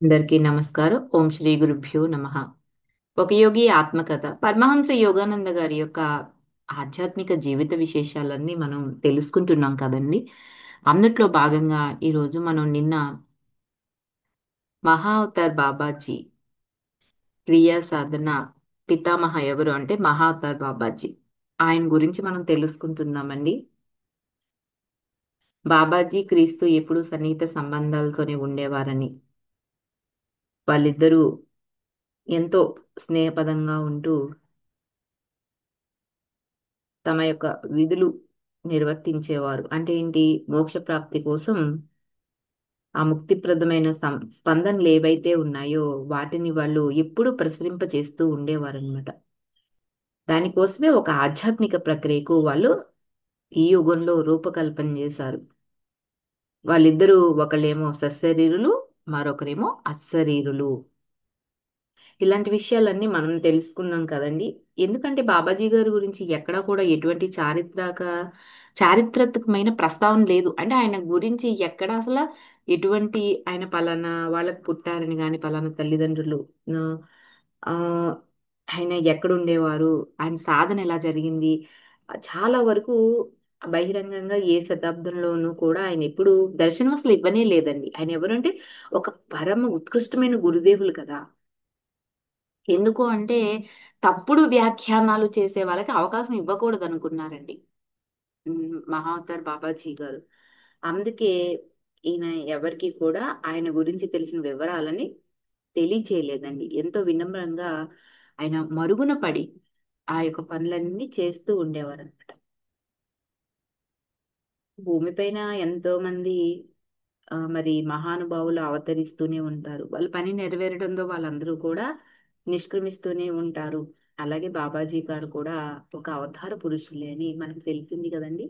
అందరికీ నమస్కారం. ఓం శ్రీ గురుభ్యో నమః. ఒక యోగి ఆత్మకథ. పరమహంస యోగానంద గారి యొక్క ఆధ్యాత్మిక జీవిత విశేషాలన్నీ మనం తెలుసుకుంటున్నాం కదండి. అందుట్లో భాగంగా ఈరోజు మనం నిన్న మహా అవతార్ బాబాజీ క్రియా సాధన పితామహ ఎవరు అంటే మహా అవతార్ బాబాజీ. ఆయన గురించి మనం తెలుసుకుంటున్నామండి. బాబాజీ క్రీస్తు ఎప్పుడూ సన్నిహిత సంబంధాలతోనే ఉండేవారని, వాళ్ళిద్దరూ ఎంతో స్నేహపదంగా ఉంటూ తమ యొక్క విధులు నిర్వర్తించేవారు. అంటే ఏంటి? మోక్ష ప్రాప్తి కోసం ఆ ముక్తిప్రదమైన స్పందనలు ఏవైతే ఉన్నాయో వాటిని వాళ్ళు ఎప్పుడూ ప్రసరింపచేస్తూ ఉండేవారనమాట. దానికోసమే ఒక ఆధ్యాత్మిక ప్రక్రియకు వాళ్ళు ఈ యుగంలో రూపకల్పన చేశారు. వాళ్ళిద్దరూ ఒకళ్ళేమో సశరీరులు, మరొకరేమో అశరీరులు. ఇలాంటి విషయాలన్నీ మనం తెలుసుకున్నాం కదండి. ఎందుకంటే బాబాజీ గారి గురించి ఎక్కడా కూడా ఎటువంటి చారిత్రాత్మకమైన ప్రస్తావన లేదు. అంటే ఆయన గురించి ఎక్కడ అసల ఎటువంటి ఆయన పలానా వాళ్ళకి పుట్టారని గాని, పలానా తల్లిదండ్రులు ఆహ్, ఆహ్, ఆయన ఎక్కడుండేవారు, ఆయన సాధన ఎలా జరిగింది, చాలా వరకు బహిరంగంగా ఏ శతాబ్దంలోనూ కూడా ఆయన ఎప్పుడు దర్శనం అసలు ఇవ్వనే లేదండి. ఆయన ఎవరంటే ఒక పరమ ఉత్కృష్టమైన గురుదేవులు కదా! ఎందుకు అంటే, తప్పుడు వ్యాఖ్యానాలు చేసే వాళ్ళకి అవకాశం ఇవ్వకూడదనుకున్నారండి. మహావతార్ బాబాజీ గారు. అందుకే ఈయన ఎవరికీ కూడా ఆయన గురించి తెలిసిన వివరాలని తెలియచేయలేదండి. ఎంతో వినమ్రంగా ఆయన మరుగున పడి, ఆ యొక్క పనులన్నీ చేస్తూ ఉండేవారనమాట. భూమిపైన ఎంతోమంది మరి మహానుభావులు అవతరిస్తూనే ఉంటారు. వాళ్ళ పని నెరవేరడంతో వాళ్ళందరూ కూడా నిష్క్రమిస్తూనే ఉంటారు. అలాగే బాబాజీ గారు కూడా ఒక అవతార పురుషులే అని మనకు తెలిసింది కదండి.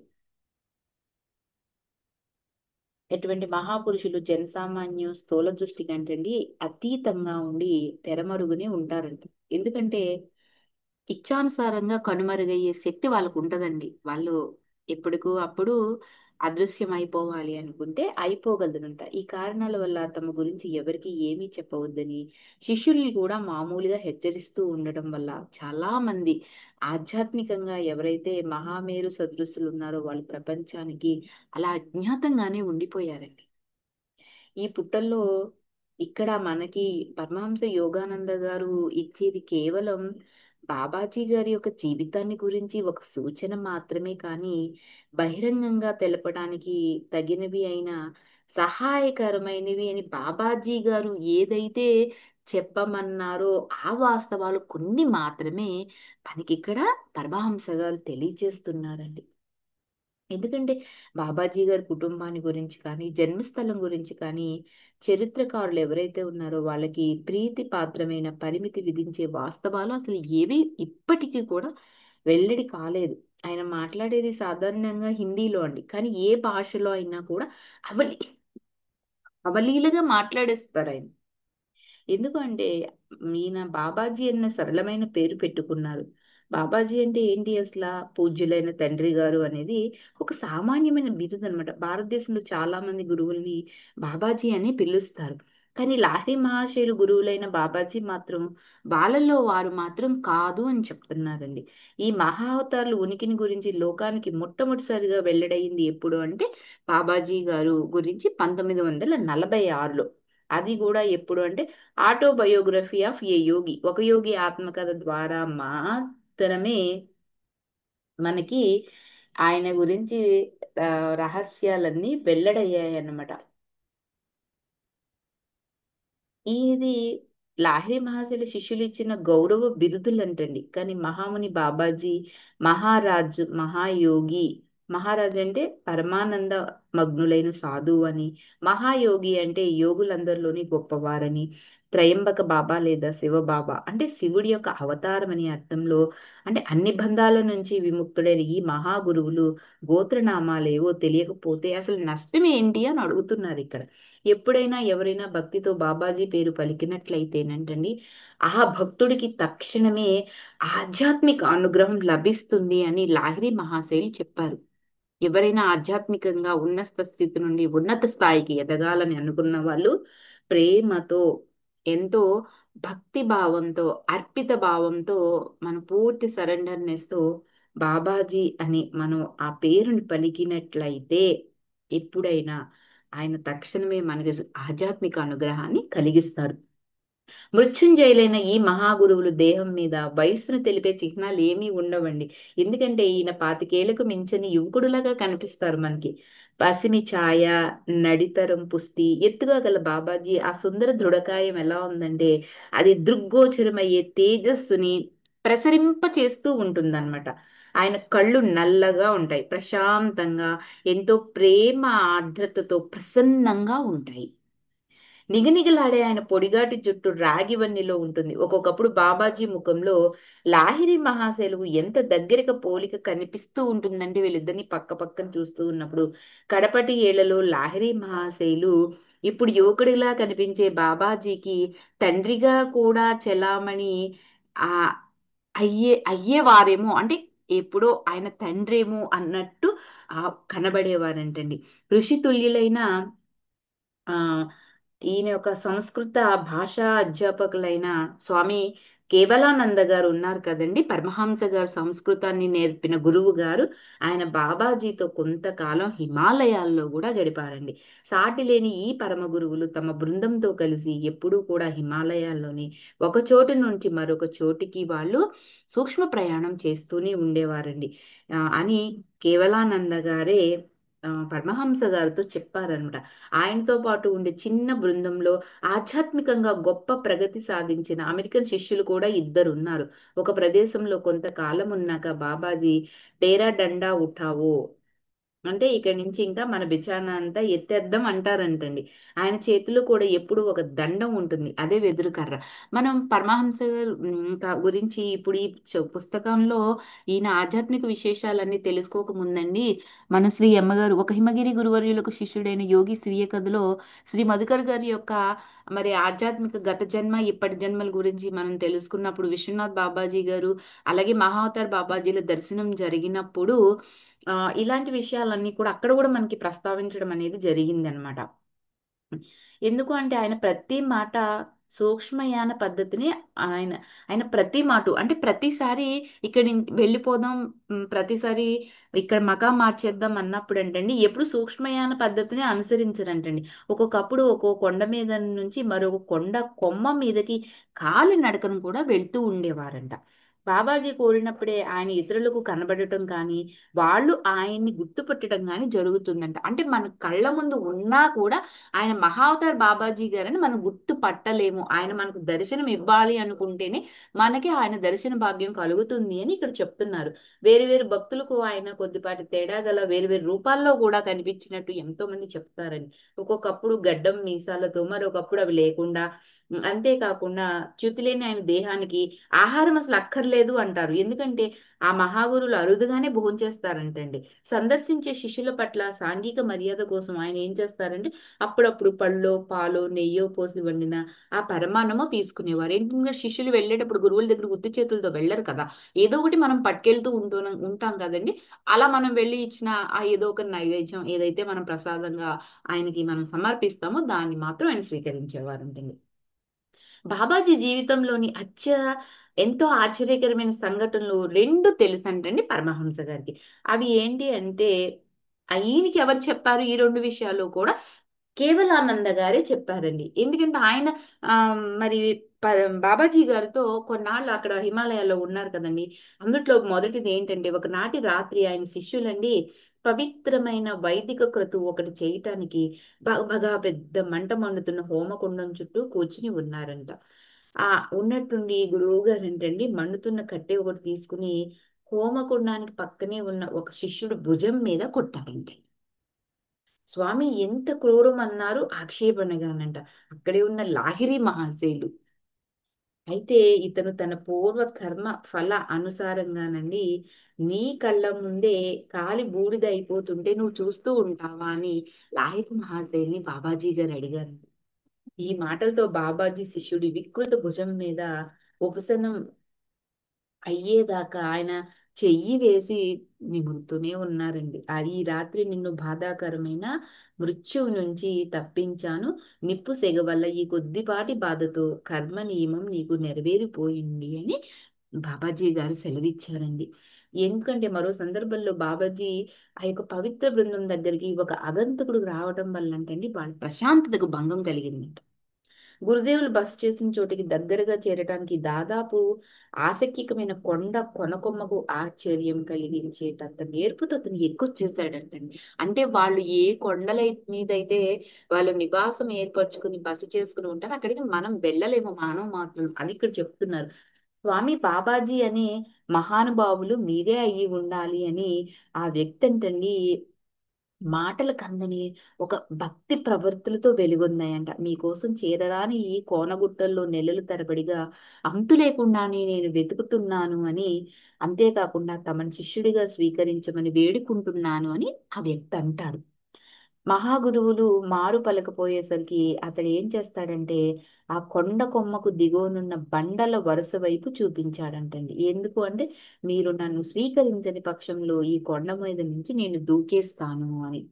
ఎటువంటి మహాపురుషులు జనసామాన్యం స్థూల దృష్టి కంటండి అతీతంగా ఉండి తెరమరుగునే ఉంటారంట. ఎందుకంటే ఇచ్ఛానుసారంగా కనుమరుగయ్యే శక్తి వాళ్ళకు ఉంటదండి. వాళ్ళు ఎప్పటికో అప్పుడు అదృశ్యం అయిపోవాలి అనుకుంటే అయిపోగలదనంట. ఈ కారణాల వల్ల తమ గురించి ఎవరికీ ఏమీ చెప్పవద్దని శిష్యుల్ని కూడా మామూలుగా హెచ్చరిస్తూ ఉండటం వల్ల చాలా మంది ఆధ్యాత్మికంగా ఎవరైతే మహామేరు సదృశులు ఉన్నారో వాళ్ళు ప్రపంచానికి అలా అజ్ఞాతంగానే ఉండిపోయారండి. ఈ పుట్టల్లో ఇక్కడ మనకి పరమహంస యోగానంద గారు ఇచ్చేది కేవలం బాబాజీ గారి యొక్క జీవితాన్ని గురించి ఒక సూచన మాత్రమే కానీ బహిరంగంగా తెలపడానికి తగినవి అయిన సహాయకరమైనవి అని బాబాజీ గారు ఏదైతే చెప్పమన్నారో ఆ వాస్తవాలు కొన్ని మాత్రమే మనకిక్కడ పరమహంస గారు తెలియజేస్తున్నారండి. ఎందుకంటే బాబాజీ గారి కుటుంబాన్ని గురించి కానీ, జన్మస్థలం గురించి కానీ, చరిత్రకారులు ఎవరైతే ఉన్నారో వాళ్ళకి ప్రీతి పాత్రమైన పరిమితి విధించే వాస్తవాలు అసలు ఏవి ఇప్పటికీ కూడా వెల్లడి కాలేదు. ఆయన మాట్లాడేది సాధారణంగా హిందీలో అండి. కానీ ఏ భాషలో అయినా కూడా అవలి అవలీలగా మాట్లాడేస్తారు ఆయన. ఎందుకంటే ఈయన బాబాజీ అన్న సరళమైన పేరు పెట్టుకున్నారు. బాబాజీ అంటే ఏంటి అసలా? పూజ్యులైన తండ్రి గారు అనేది ఒక సామాన్యమైన బిరుదు అనమాట. భారతదేశంలో చాలా మంది గురువుల్ని బాబాజీ అని పిలుస్తారు. కానీ లాహిరి మహాశయులు గురువులైన బాబాజీ మాత్రం వాళ్ళల్లో వారు మాత్రం కాదు అని చెప్తున్నారండి. ఈ మహా అవతారుల ఉనికిని గురించి లోకానికి మొట్టమొదటిసారిగా వెల్లడైంది ఎప్పుడు అంటే బాబాజీ గారు గురించి 1946లో. అది కూడా ఎప్పుడు అంటే ఆటోబయోగ్రఫీ ఆఫ్ ఏ యోగి, ఒక యోగి ఆత్మకథ ద్వారా మాత్రమే మనకి ఆయన గురించి రహస్యాలన్నీ వెల్లడయ్యాయి అన్నమాట. ఇది లాహిరి మహాశయుల శిష్యులు ఇచ్చిన గౌరవ బిరుదులంటండి. కానీ మహాముని బాబాజీ, మహారాజు, మహాయోగి, మహారాజు అంటే పరమానంద మగ్నులైన సాధువు అని, మహాయోగి అంటే యోగులందరిలోని గొప్పవారని, త్రయంబక బాబా లేదా శివబాబా అంటే శివుడి యొక్క అవతారం అనే అర్థంలో, అంటే అన్ని బంధాల నుంచి విముక్తుడైన ఈ మహాగురువులు గోత్రనామాలేవో తెలియకపోతే అసలు నష్టం ఏంటి అని అడుగుతున్నారు ఇక్కడ. ఎప్పుడైనా ఎవరైనా భక్తితో బాబాజీ పేరు పలికినట్లయితేనంటండి ఆ భక్తుడికి తక్షణమే ఆధ్యాత్మిక అనుగ్రహం లభిస్తుంది అని లాహిరి మహాశయులు చెప్పారు. ఎవరైనా ఆధ్యాత్మికంగా ఉన్నత స్థితి నుండి ఉన్నత స్థాయికి ఎదగాలని అనుకున్న వాళ్ళు ప్రేమతో, ఎంతో భక్తి భావంతో, అర్పిత భావంతో, మన పూర్తి సరెండర్నెస్ తో బాబాజీ అని మనం ఆ పేరుని పలికినట్లయితే ఎప్పుడైనా ఆయన తక్షణమే మనకి ఆధ్యాత్మిక అనుగ్రహాన్ని కలిగిస్తారు. మృత్యుంజయులైన ఈ మహాగురువులు దేహం మీద వయస్సును తెలిపే చిహ్నాలు ఏమీ ఉండవండి. ఎందుకంటే ఈయన పాతికేళ్లకు మించని యువకుడులాగా కనిపిస్తారు మనకి. పసిమి ఛాయ, నడితరం పుష్టి, ఎత్తుగా గల బాబాజీ ఆ సుందర దృఢకాయం ఎలా ఉందంటే అది దృగ్గోచరమయ్యే తేజస్సుని ప్రసరింప చేస్తూ ఉంటుందన్నమాట. ఆయన కళ్ళు నల్లగా ఉంటాయి, ప్రశాంతంగా, ఎంతో ప్రేమ ఆర్ద్రతతో ప్రసన్నంగా ఉంటాయి. నిగనిగలాడే ఆయన పొడిగాటి జుట్టు రాగి వన్నెలో ఉంటుంది. ఒక్కొక్కప్పుడు బాబాజీ ముఖంలో లాహిరి మహాశైలుకు ఎంత దగ్గరగా పోలిక కనిపిస్తూ ఉంటుందంటే వీళ్ళిద్దరిని పక్క పక్కన చూస్తూ ఉన్నప్పుడు కడపటి ఏళ్లలో లాహిరి మహాశైలు ఇప్పుడు యువకుడిలా కనిపించే బాబాజీకి తండ్రిగా కూడా చెలామణి ఆ అయ్యేవారేమో, అంటే ఎప్పుడో ఆయన తండ్రేమో అన్నట్టు ఆ కనబడేవారంటండి. ఋషి తుల్యులైన ఆ ఈయన యొక్క సంస్కృత భాషా అధ్యాపకులైన స్వామి కేవలానంద గారు ఉన్నారు కదండి, పరమహంస గారు సంస్కృతాన్ని నేర్పిన గురువు గారు. ఆయన బాబాజీతో కొంతకాలం హిమాలయాల్లో కూడా గడిపారండి. సాటి లేని ఈ పరమ గురువులు తమ బృందంతో కలిసి ఎప్పుడూ కూడా హిమాలయాల్లోని ఒక చోటు నుంచి మరొక చోటికి వాళ్ళు సూక్ష్మ ప్రయాణం చేస్తూనే ఉండేవారండి. అని కేవలానంద గారే పరమహంస గారితో చెప్పారనమాట. ఆయనతో పాటు ఉండే చిన్న బృందంలో ఆధ్యాత్మికంగా గొప్ప ప్రగతి సాధించిన అమెరికన్ శిష్యులు కూడా ఇద్దరు ఉన్నారు. ఒక ప్రదేశంలో కొంతకాలం ఉన్నాక బాబాజీ డేరా డండా ఉఠావో, అంటే ఇక్కడి నుంచి ఇంకా మన బిచానా అంతా ఎత్తేద్దాం అంటారంటండి. ఆయన చేతిలో కూడా ఎప్పుడు ఒక దండం ఉంటుంది, అదే వెదురు కర్ర. మనం పరమహంస ఇంకా గురించి ఇప్పుడు ఈ పుస్తకంలో ఈయన ఆధ్యాత్మిక విశేషాలన్నీ తెలుసుకోక ముందండి, మన శ్రీ అమ్మగారు ఒక హిమగిరి గురువర్యులకు శిష్యుడైన యోగి స్వీయ కథలో శ్రీ మధుకర్ గారి యొక్క మరి ఆధ్యాత్మిక గత జన్మ ఇప్పటి జన్మల గురించి మనం తెలుసుకున్నప్పుడు విశ్వనాథ్ బాబాజీ గారు అలాగే మహావతార్ బాబాజీల దర్శనం జరిగినప్పుడు ఆ ఇలాంటి విషయాలన్నీ కూడా అక్కడ కూడా మనకి ప్రస్తావించడం అనేది జరిగింది అనమాట. ఎందుకు అంటే ఆయన ప్రతి మాట సూక్ష్మయాన పద్ధతిని ఆయన ఆయన ప్రతి మాట అంటే ప్రతిసారి ఇక్కడి వెళ్ళిపోదాం, ప్రతిసారి ఇక్కడ మకాం మార్చేద్దాం అన్నప్పుడు అంటండి ఎప్పుడు సూక్ష్మయాన పద్ధతిని అనుసరించరంటండి. ఒక్కొక్కప్పుడు ఒక్కో కొండ మీద నుంచి మరొక కొండ కొమ్మ మీదకి కాలి నడకను కూడా వెళ్తూ ఉండేవారంట. బాబాజీ కోరినప్పుడే ఆయన ఇతరులకు కనబడటం కానీ వాళ్ళు ఆయన్ని గుర్తుపట్టడం కానీ జరుగుతుందంట. అంటే మన కళ్ళ ముందు ఉన్నా కూడా ఆయన మహావతార్ బాబాజీ గారని మనం గుర్తు పట్టలేము. ఆయన మనకు దర్శనం ఇవ్వాలి అనుకుంటేనే మనకి ఆయన దర్శన భాగ్యం కలుగుతుంది అని ఇక్కడ చెప్తున్నారు. వేరు వేరు భక్తులకు ఆయన కొద్దిపాటి తేడా గల వేరు వేరు రూపాల్లో కూడా కనిపించినట్టు ఎంతో మంది చెప్తారని. ఒక్కొక్కప్పుడు గడ్డం మీసాలతో, మరొకప్పుడు అవి లేకుండా, అంతేకాకుండా చ్యుతిలేని ఆయన దేహానికి ఆహారం అసలు అక్కర్లేదు అంటారు. ఎందుకంటే ఆ మహాగురులు అరుదుగానే భోంచేస్తారంటండి. సందర్శించే శిష్యుల పట్ల సాంఘిక మర్యాద కోసం ఆయన ఏం చేస్తారంటే అప్పుడప్పుడు పళ్ళో పాలో నెయ్యో పోసి వండిన ఆ పరమాన్నమో తీసుకునేవారు. ఏంటంటే శిష్యులు వెళ్ళేటప్పుడు గురువుల దగ్గర ఉత్తి చేతులతో వెళ్ళరు కదా, ఏదో ఒకటి మనం పట్టుకెళ్తూ ఉంటాం కదండి. అలా మనం వెళ్ళి ఇచ్చిన ఆ ఏదో ఒక నైవేద్యం ఏదైతే మనం ప్రసాదంగా ఆయనకి మనం సమర్పిస్తామో దాన్ని మాత్రం ఆయన స్వీకరించేవారు ఉంటుంది. బాబాజీ జీవితంలోని ఎంతో ఆశ్చర్యకరమైన సంఘటనలు రెండు తెలుసంటండి పరమహంస గారికి. అవి ఏంటి అంటే ఈయనకి ఎవరు చెప్పారు ఈ రెండు విషయాలు కూడా కేవలానంద గారే చెప్పారండి. ఎందుకంటే ఆయన ఆ మరి ప- బాబాజీ గారితో కొన్నాళ్ళు అక్కడ హిమాలయాల్లో ఉన్నారు కదండి. అందుట్లో మొదటిది ఏంటంటే ఒకనాటి రాత్రి ఆయన శిష్యులండి పవిత్రమైన వైదిక క్రతువు ఒకటి చేయటానికి బాగా పెద్ద మంట మండుతున్న హోమకుండం చుట్టూ కూర్చుని ఉన్నారంట. ఆ ఉన్నట్టుండి గురువు గారు ఏంటండి మండుతున్న కట్టె ఒకటి తీసుకుని హోమకుండానికి పక్కనే ఉన్న ఒక శిష్యుడు భుజం మీద కొట్టారంట. స్వామి ఎంత క్రూరమన్నారు ఆక్షేపణగానంట. అక్కడే ఉన్న లాహిరి మహాశయులు అయితే ఇతను తన పూర్వ కర్మ ఫల అనుసారంగానండి నీ కళ్ళ ముందే కాలి బూడిద అయిపోతుంటే నువ్వు చూస్తూ ఉంటావా అని లాహిరి మహాశయుల్ని బాబాజీ గారు అడిగారు. ఈ మాటలతో బాబాజీ శిష్యుడి వికృత భుజం మీద ఉపశమనం అయ్యేదాకా ఆయన చెయ్యి వేసి నిమురుతూనే ఉన్నారండి. ఈ రాత్రి నిన్ను బాధాకరమైన మృత్యువు నుంచి తప్పించాను. నిప్పు సెగ వల్ల ఈ కొద్దిపాటి బాధతో కర్మ నియమం నీకు నెరవేరిపోయింది అని బాబాజీ గారు సెలవిచ్చారండి. ఎందుకంటే మరో సందర్భంలో బాబాజీ ఆ యొక్క పవిత్ర బృందం దగ్గరికి ఒక ఆగంతకుడు రావడం వల్ల అంటండి వాళ్ళ ప్రశాంతతకు భంగం కలిగిందంట. గురుదేవులు బస చేసిన చోటికి దగ్గరగా చేరటానికి దాదాపు ఆసక్తికమైన కొండ కొనకొమ్మకు ఆశ్చర్యం కలిగించేటంత నేర్పుతో అతను ఎక్కొచ్చేసాడంటండి. అంటే వాళ్ళు ఏ కొండల మీద అయితే వాళ్ళు నివాసం ఏర్పరచుకుని బస చేసుకుని ఉంటారో అక్కడికి మనం వెళ్ళలేము, మానవ మాత్రం అని ఇక్కడ చెప్తున్నారు. స్వామి బాబాజీ అనే మహానుభావులు మీరే అయ్యి ఉండాలి అని ఆ వ్యక్తి అంటండి మాటలకు అందని ఒక భక్తి ప్రవృత్తులతో వెలుగొందాయంట. మీకోసం చేరరాని ఈ కోనగుట్టల్లో నెలలు తరబడిగా అంతు లేకుండానే నేను వెతుకుతున్నాను అని, అంతేకాకుండా తమని శిష్యుడిగా స్వీకరించమని వేడుకుంటున్నాను అని ఆ వ్యక్తి అంటాడు. మహాగురువులు మారు పలకపోయేసరికి అతడు ఏం చేస్తాడంటే ఆ కొండ కొమ్మకు దిగువనున్న బండల వరుస వైపు చూపించాడంటండి. ఎందుకు అంటే మీరు నన్ను స్వీకరించని పక్షంలో ఈ కొండ మీద నుంచి నేను దూకేస్తాను అని.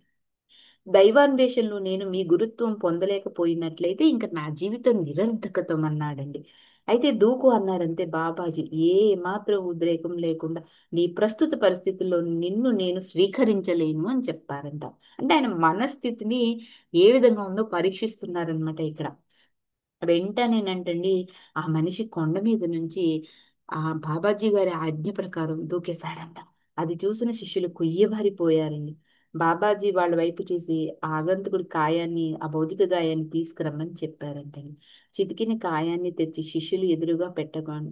దైవాన్వేషణలో నేను మీ గురుత్వం పొందలేకపోయినట్లయితే ఇంకా నా జీవితం నిరర్ధకతం అన్నాడండి. అయితే దూకు అన్నారంతే బాబాజీ ఏ మాత్రం ఉద్రేకం లేకుండా నీ ప్రస్తుత పరిస్థితుల్లో నిన్ను నేను స్వీకరించలేను అని చెప్పారంట. అంటే ఆయన మనస్థితిని ఏ విధంగా ఉందో పరీక్షిస్తున్నారనమాట ఇక్కడ. వెంటనేనంటండి ఆ మనిషి కొండ మీద నుంచి ఆ బాబాజీ గారి ఆజ్ఞ ప్రకారం దూకేశాడంట. అది చూసిన శిష్యులు కుయ్యబారిపోయారండి. బాబాజీ వాళ్ళ వైపు చూసి ఆ ఆగంతుకుడి కాయాన్ని, ఆ భౌతిక గాయాన్ని తీసుకురమ్మని చెప్పారంటండి. చితికిన కాయాన్ని తెచ్చి శిష్యులు ఎదురుగా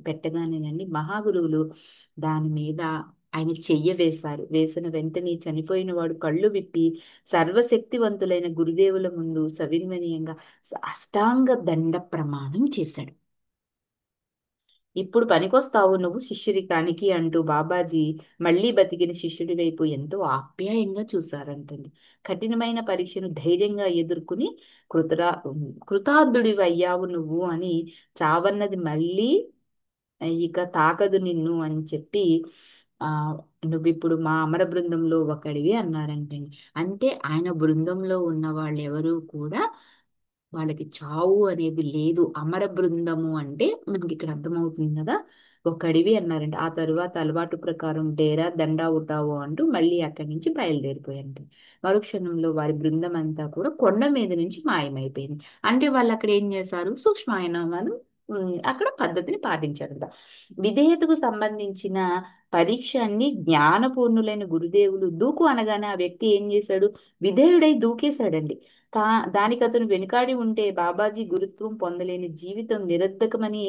పెట్టగానేనండి మహాగురువులు దాని మీద ఆయన చెయ్య వేశారు. వేసిన వెంటనే చనిపోయిన వాడు కళ్ళు విప్పి సర్వశక్తివంతులైన గురుదేవుల ముందు సవినయంగా అష్టాంగ దండ ప్రమాణం చేశాడు. ఇప్పుడు పనికొస్తావు నువ్వు శిష్యరికానికి అంటూ బాబాజీ మళ్ళీ బతికిన శిష్యుడి వైపు ఎంతో ఆప్యాయంగా చూశారంటండి. కఠినమైన పరీక్షను ధైర్యంగా ఎదుర్కొని కృతరా కృతార్థుడివి అయ్యావు నువ్వు అని, చావన్నది మళ్ళీ ఇక తాకదు నిన్ను అని చెప్పి ఆ నువ్విప్పుడు మా అమర బృందంలో ఒకడివి అన్నారంటండి. అంటే ఆయన బృందంలో ఉన్న వాళ్ళు ఎవరు కూడా వాళ్ళకి చావు అనేది లేదు. అమర బృందము అంటే మనకి ఇక్కడ అర్థమవుతుంది కదా, ఒక అడవి అన్నారండి. ఆ తరువాత అలవాటు ప్రకారం డేరా దండా ఉంటావు అంటూ మళ్ళీ అక్కడి నుంచి బయలుదేరిపోయారంట. మరుక్షణంలో వారి బృందం అంతా కూడా కొండ మీద నుంచి మాయమైపోయింది. అంటే వాళ్ళు అక్కడ ఏం చేశారు, సూక్ష్మాయనమాను అక్కడ పద్ధతిని పాటించారంట. విధేయతకు సంబంధించిన పరీక్ష అన్ని జ్ఞానపూర్ణులైన గురుదేవులు దూకు అనగానే ఆ వ్యక్తి ఏం చేశాడు, విధేయుడై దూకేశాడండి. కా దానికి అతను వెనుకాడి ఉంటే బాబాజీ గురుత్వం పొందలేని జీవితం నిరర్ధకమని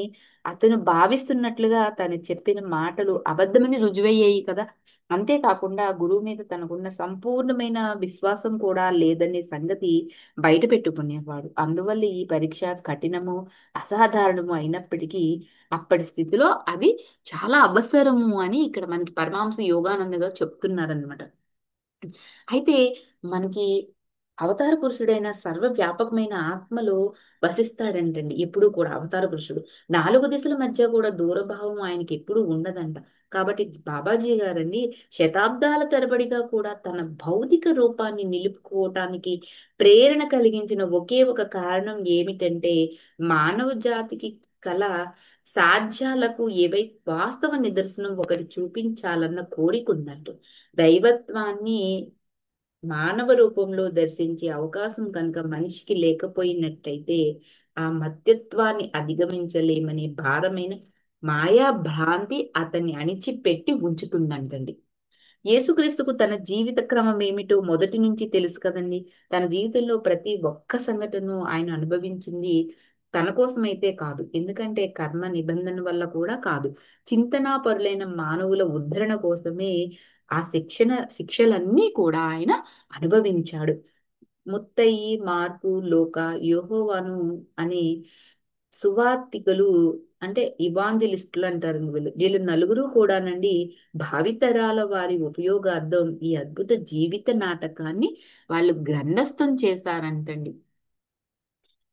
అతను భావిస్తున్నట్లుగా తను చెప్పిన మాటలు అబద్ధమని రుజువయ్యాయి కదా. అంతేకాకుండా గురువు మీద తనకున్న సంపూర్ణమైన విశ్వాసం కూడా లేదనే సంగతి బయట పెట్టుకునేవాడు. అందువల్ల ఈ పరీక్ష కఠినము అసాధారణము అయినప్పటికీ అప్పటి స్థితిలో అవి చాలా అవసరము అని ఇక్కడ మనకి పరమహంస యోగానంద గారు చెప్తున్నారనమాట. అయితే మనకి అవతార పురుషుడైన సర్వవ్యాపకమైన ఆత్మలో వసిస్తాడంటండి. ఎప్పుడూ కూడా అవతార పురుషుడు నాలుగు దిశల మధ్య కూడా దూరభావం ఆయనకి ఎప్పుడూ ఉండదంట. కాబట్టి బాబాజీ గారండి శతాబ్దాల తరబడిగా కూడా తన భౌతిక రూపాన్ని నిలుపుకోవటానికి ప్రేరణ కలిగించిన ఒకే ఒక కారణం ఏమిటంటే మానవ జాతికి కల సాధ్యాలకు ఏవై వాస్తవ నిదర్శనం ఒకటి చూపించాలన్న కోరిక ఉందంట. దైవత్వాన్ని మానవ రూపంలో దర్శించే అవకాశం కనుక మనిషికి లేకపోయినట్టయితే ఆ మత్యత్వాన్ని అధిగమించలేమనే భారమైన మాయా భ్రాంతి అతన్ని అణిచిపెట్టి ఉంచుతుందంటండి. యేసుక్రీస్తుకు తన జీవిత క్రమం ఏమిటో మొదటి నుంచి తెలుసు కదండి. తన జీవితంలో ప్రతి ఒక్క సంఘటనను ఆయన అనుభవించింది తన కోసమైతే కాదు, ఎందుకంటే కర్మ నిబంధన వల్ల కూడా కాదు, చింతనా పరులైన మానవుల ఉద్ధరణ కోసమే ఆ శిక్షలన్నీ కూడా ఆయన అనుభవించాడు. ముత్తయి, మార్కు, లోక, యోహోవాను అనే సువార్తికులు అంటే ఇవాంజలిస్టులు అంటారు వీళ్ళు. వీళ్ళు నలుగురు కూడానండి భావితరాల వారి ఉపయోగార్థం ఈ అద్భుత జీవిత నాటకాన్ని వాళ్ళు గ్రంథస్థం చేశారంటండి.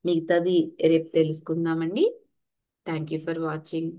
మిగతాది రేపు తెలుసుకుందామండి. Thank you for watching.